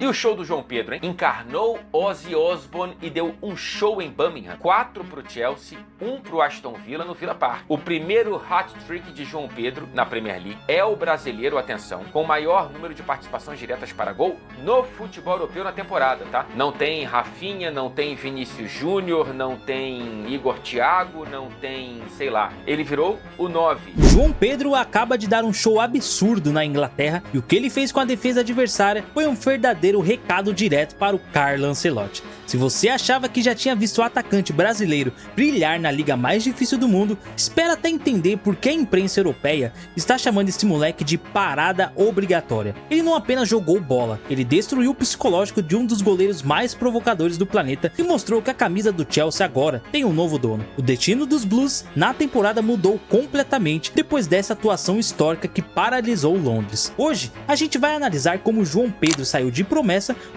E o show do João Pedro, hein? Encarnou Ozzy Osbourne e deu um show em Birmingham. 4 pro Chelsea, 1 pro Aston Villa no Villa Park. O primeiro hat-trick de João Pedro na Premier League. É o brasileiro, atenção, com o maior número de participações diretas para gol no futebol europeu na temporada, tá? Não tem Rafinha, não tem Vinícius Júnior, não tem Igor Thiago, não tem, sei lá. Ele virou o 9. João Pedro acaba de dar um show absurdo na Inglaterra e o que ele fez com a defesa adversária foi um verdadeiro recado direto para o Carlo Ancelotti. Se você achava que já tinha visto o atacante brasileiro brilhar na liga mais difícil do mundo, espera até entender por que a imprensa europeia está chamando esse moleque de parada obrigatória. Ele não apenas jogou bola, ele destruiu o psicológico de um dos goleiros mais provocadores do planeta e mostrou que a camisa do Chelsea agora tem um novo dono. O destino dos Blues na temporada mudou completamente depois dessa atuação histórica que paralisou Londres. Hoje, a gente vai analisar como João Pedro saiu de promessa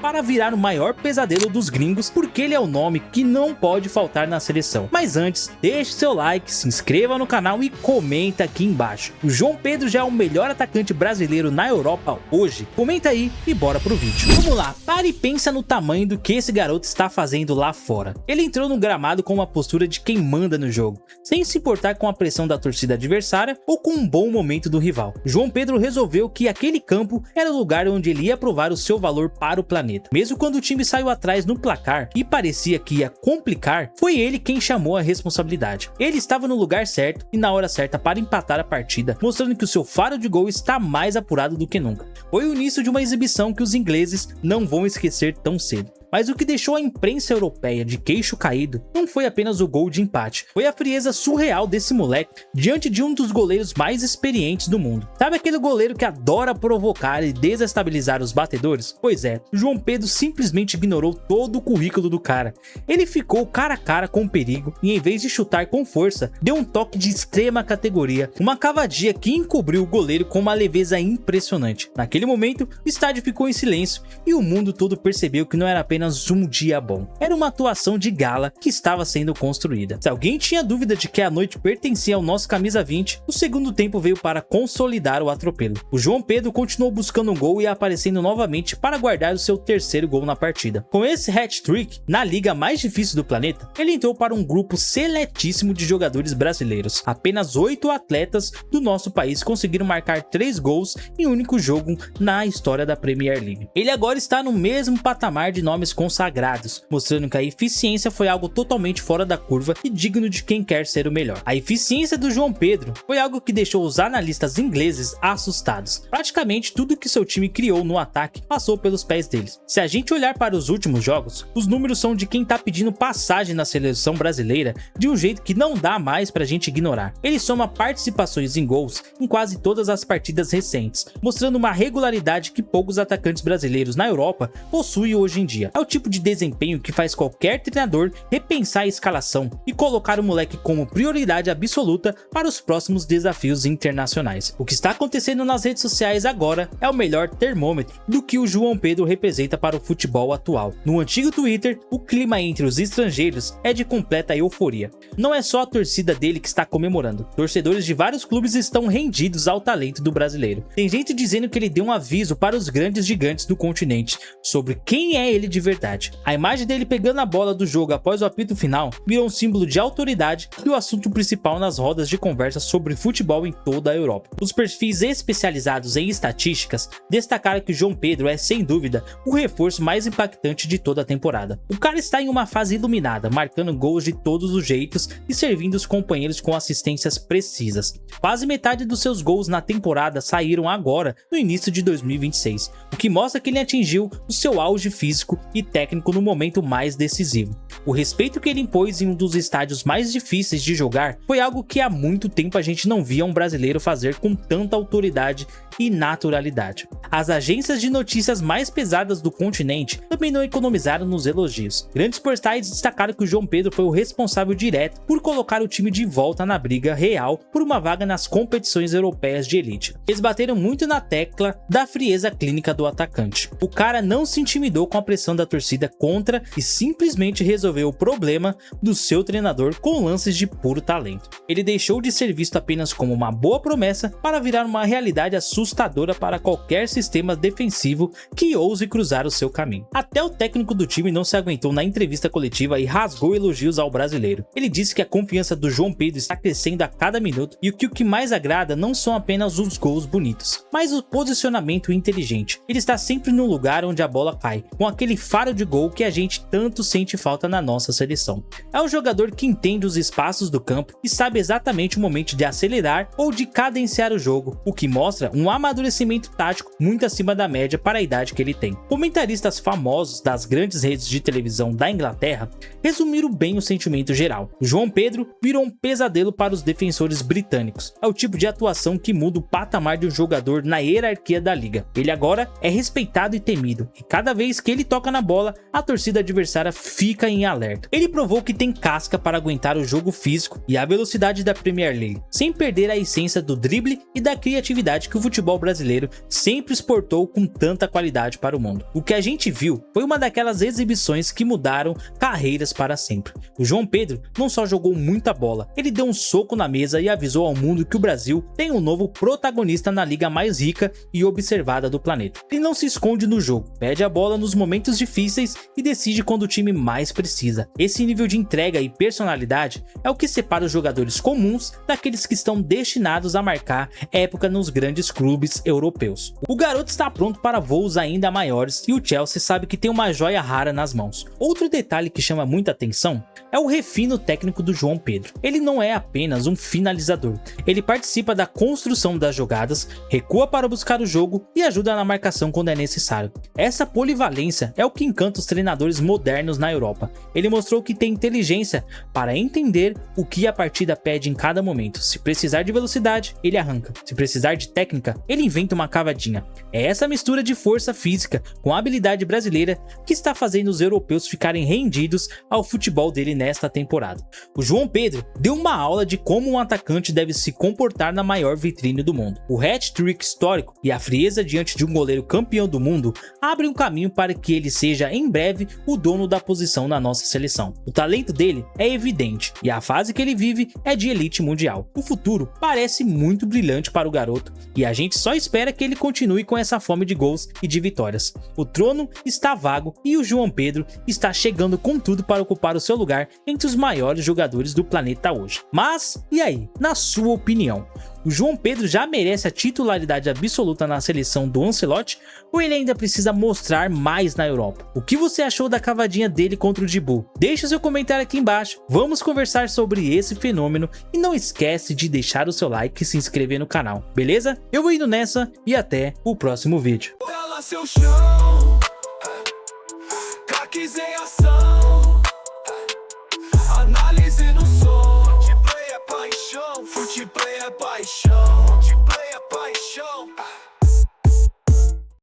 para virar o maior pesadelo dos gringos, porque ele é o nome que não pode faltar na seleção. Mas antes, deixe seu like, se inscreva no canal e comenta aqui embaixo. O João Pedro já é o melhor atacante brasileiro na Europa hoje? Comenta aí e bora pro vídeo. Vamos lá, para e pensa no tamanho do que esse garoto está fazendo lá fora. Ele entrou no gramado com uma postura de quem manda no jogo, sem se importar com a pressão da torcida adversária ou com um bom momento do rival. João Pedro resolveu que aquele campo era o lugar onde ele ia provar o seu valor para o planeta. Mesmo quando o time saiu atrás no placar e parecia que ia complicar, foi ele quem chamou a responsabilidade. Ele estava no lugar certo e na hora certa para empatar a partida, mostrando que o seu faro de gol está mais apurado do que nunca. Foi o início de uma exibição que os ingleses não vão esquecer tão cedo. Mas o que deixou a imprensa europeia de queixo caído não foi apenas o gol de empate, foi a frieza surreal desse moleque diante de um dos goleiros mais experientes do mundo. Sabe aquele goleiro que adora provocar e desestabilizar os batedores? Pois é, João Pedro simplesmente ignorou todo o currículo do cara. Ele ficou cara a cara com o perigo e em vez de chutar com força, deu um toque de extrema categoria, uma cavadia que encobriu o goleiro com uma leveza impressionante. Naquele momento, o estádio ficou em silêncio e o mundo todo percebeu que não era apenas um dia bom. Era uma atuação de gala que estava sendo construída. Se alguém tinha dúvida de que a noite pertencia ao nosso camisa 20, o segundo tempo veio para consolidar o atropelo. O João Pedro continuou buscando um gol e aparecendo novamente para guardar o seu terceiro gol na partida. Com esse hat-trick, na liga mais difícil do planeta, ele entrou para um grupo seletíssimo de jogadores brasileiros. Apenas 8 atletas do nosso país conseguiram marcar 3 gols em um único jogo na história da Premier League. Ele agora está no mesmo patamar de nomes consagrados, mostrando que a eficiência foi algo totalmente fora da curva e digno de quem quer ser o melhor. A eficiência do João Pedro foi algo que deixou os analistas ingleses assustados. Praticamente tudo que seu time criou no ataque passou pelos pés deles. Se a gente olhar para os últimos jogos, os números são de quem tá pedindo passagem na seleção brasileira de um jeito que não dá mais pra gente ignorar. Ele soma participações em gols em quase todas as partidas recentes, mostrando uma regularidade que poucos atacantes brasileiros na Europa possuem hoje em dia. É o tipo de desempenho que faz qualquer treinador repensar a escalação e colocar o moleque como prioridade absoluta para os próximos desafios internacionais. O que está acontecendo nas redes sociais agora é o melhor termômetro do que o João Pedro representa para o futebol atual. No antigo Twitter, o clima entre os estrangeiros é de completa euforia. Não é só a torcida dele que está comemorando. Torcedores de vários clubes estão rendidos ao talento do brasileiro. Tem gente dizendo que ele deu um aviso para os grandes gigantes do continente sobre quem é ele de verdade. A imagem dele pegando a bola do jogo após o apito final virou um símbolo de autoridade e o assunto principal nas rodas de conversa sobre futebol em toda a Europa. Os perfis especializados em estatísticas destacaram que João Pedro é, sem dúvida, o reforço mais impactante de toda a temporada. O cara está em uma fase iluminada, marcando gols de todos os jeitos e servindo os companheiros com assistências precisas. Quase metade dos seus gols na temporada saíram agora, no início de 2026, o que mostra que ele atingiu o seu auge físico e técnico no momento mais decisivo. O respeito que ele impôs em um dos estádios mais difíceis de jogar foi algo que há muito tempo a gente não via um brasileiro fazer com tanta autoridade e naturalidade. As agências de notícias mais pesadas do continente também não economizaram nos elogios. Grandes portais destacaram que o João Pedro foi o responsável direto por colocar o time de volta na briga real por uma vaga nas competições europeias de elite. Eles bateram muito na tecla da frieza clínica do atacante. O cara não se intimidou com a pressão da torcida contra e simplesmente resolveu o problema do seu treinador com lances de puro talento. Ele deixou de ser visto apenas como uma boa promessa para virar uma realidade assustadora assustadora para qualquer sistema defensivo que ouse cruzar o seu caminho. Até o técnico do time não se aguentou na entrevista coletiva e rasgou elogios ao brasileiro. Ele disse que a confiança do João Pedro está crescendo a cada minuto e que o que mais agrada não são apenas os gols bonitos, mas o posicionamento inteligente. Ele está sempre no lugar onde a bola cai, com aquele faro de gol que a gente tanto sente falta na nossa seleção. É um jogador que entende os espaços do campo e sabe exatamente o momento de acelerar ou de cadenciar o jogo, o que mostra um amadurecimento tático muito acima da média para a idade que ele tem. Comentaristas famosos das grandes redes de televisão da Inglaterra resumiram bem o sentimento geral. O João Pedro virou um pesadelo para os defensores britânicos. É o tipo de atuação que muda o patamar de um jogador na hierarquia da liga. Ele agora é respeitado e temido, e cada vez que ele toca na bola, a torcida adversária fica em alerta. Ele provou que tem casca para aguentar o jogo físico e a velocidade da Premier League, sem perder a essência do drible e da criatividade que o futebol brasileiro sempre exportou com tanta qualidade para o mundo. O que a gente viu foi uma daquelas exibições que mudaram carreiras para sempre. O João Pedro não só jogou muita bola, ele deu um soco na mesa e avisou ao mundo que o Brasil tem um novo protagonista na liga mais rica e observada do planeta. Ele não se esconde no jogo, pede a bola nos momentos difíceis e decide quando o time mais precisa. Esse nível de entrega e personalidade é o que separa os jogadores comuns daqueles que estão destinados a marcar época nos grandes clubes europeus. O garoto está pronto para voos ainda maiores e o Chelsea sabe que tem uma joia rara nas mãos. Outro detalhe que chama muita atenção é o refino técnico do João Pedro. Ele não é apenas um finalizador, ele participa da construção das jogadas, recua para buscar o jogo e ajuda na marcação quando é necessário. Essa polivalência é o que encanta os treinadores modernos na Europa. Ele mostrou que tem inteligência para entender o que a partida pede em cada momento. Se precisar de velocidade, ele arranca. Se precisar de técnica, ele inventa uma cavadinha. É essa mistura de força física com a habilidade brasileira que está fazendo os europeus ficarem rendidos ao futebol dele nesta temporada. O João Pedro deu uma aula de como um atacante deve se comportar na maior vitrine do mundo. O hat-trick histórico e a frieza diante de um goleiro campeão do mundo abrem um caminho para que ele seja em breve o dono da posição na nossa seleção. O talento dele é evidente e a fase que ele vive é de elite mundial. O futuro parece muito brilhante para o garoto e a gente só espera que ele continue com essa fome de gols e de vitórias. O trono está vago e o João Pedro está chegando com tudo para ocupar o seu lugar entre os maiores jogadores do planeta hoje. Mas, e aí? Na sua opinião, o João Pedro já merece a titularidade absoluta na seleção do Ancelotti ou ele ainda precisa mostrar mais na Europa? O que você achou da cavadinha dele contra o Dibu? Deixe o seu comentário aqui embaixo, vamos conversar sobre esse fenômeno e não esquece de deixar o seu like e se inscrever no canal, beleza? Eu vou indo nessa e até o próximo vídeo.